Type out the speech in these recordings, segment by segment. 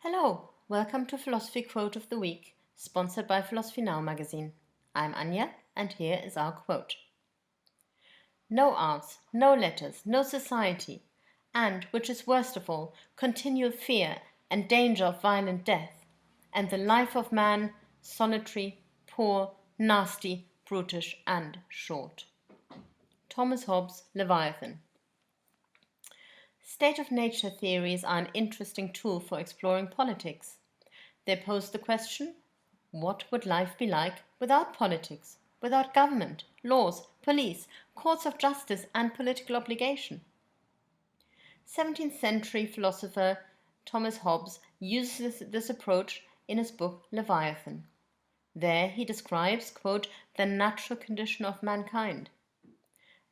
Hello, welcome to Philosophy Quote of the Week, sponsored by Philosophy Now magazine. I'm Anya, and here is our quote. No arts, no letters, no society, and, which is worst of all, continual fear and danger of violent death, and the life of man solitary, poor, nasty, brutish, and short. Thomas Hobbes, Leviathan. State of nature theories are an interesting tool for exploring politics. They pose the question, what would life be like without politics, without government, laws, police, courts of justice, and political obligation? 17th century philosopher Thomas Hobbes uses this approach in his book Leviathan. There he describes, quote, the natural condition of mankind.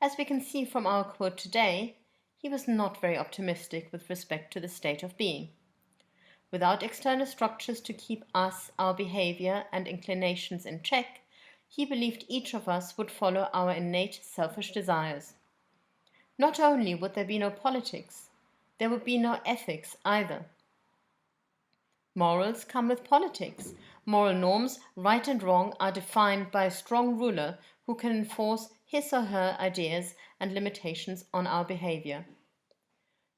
As we can see from our quote today, he was not very optimistic with respect to the state of being. Without external structures to keep us, our behavior, and inclinations in check, he believed each of us would follow our innate selfish desires. Not only would there be no politics, there would be no ethics either. Morals come with politics. Moral norms, right and wrong, are defined by a strong ruler who can enforce his or her ideas and limitations on our behavior.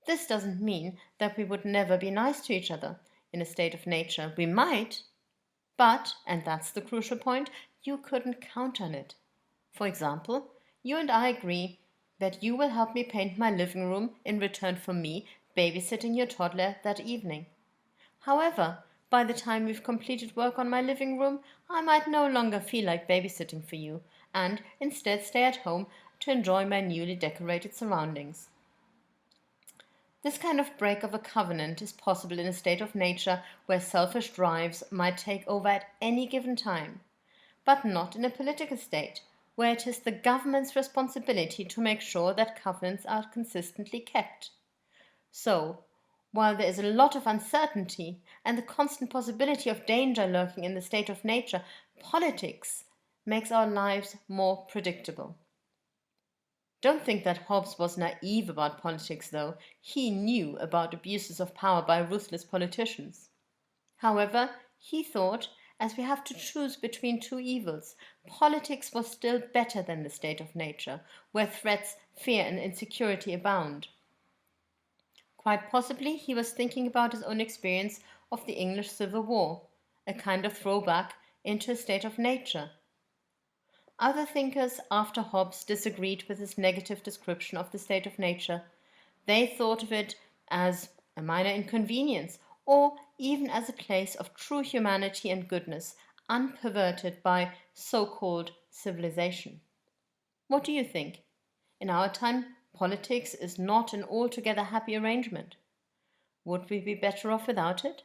This doesn't mean that we would never be nice to each other in a state of nature. We might, but, and that's the crucial point, you couldn't count on it. For example, you and I agree that you will help me paint my living room in return for me babysitting your toddler that evening. However, by the time we've completed work on my living room, I might no longer feel like babysitting for you and instead stay at home to enjoy my newly decorated surroundings. This kind of break of a covenant is possible in a state of nature where selfish drives might take over at any given time, but not in a political state where it is the government's responsibility to make sure that covenants are consistently kept. So, while there is a lot of uncertainty and the constant possibility of danger lurking in the state of nature, politics makes our lives more predictable. Don't think that Hobbes was naive about politics, though. He knew about abuses of power by ruthless politicians. However, he thought, as we have to choose between two evils, politics was still better than the state of nature, where threats, fear, and insecurity abound. Quite possibly, he was thinking about his own experience of the English Civil War, a kind of throwback into a state of nature. Other thinkers after Hobbes disagreed with his negative description of the state of nature. They thought of it as a minor inconvenience, or even as a place of true humanity and goodness, unperverted by so-called civilization. What do you think? In our time, politics is not an altogether happy arrangement. Would we be better off without it?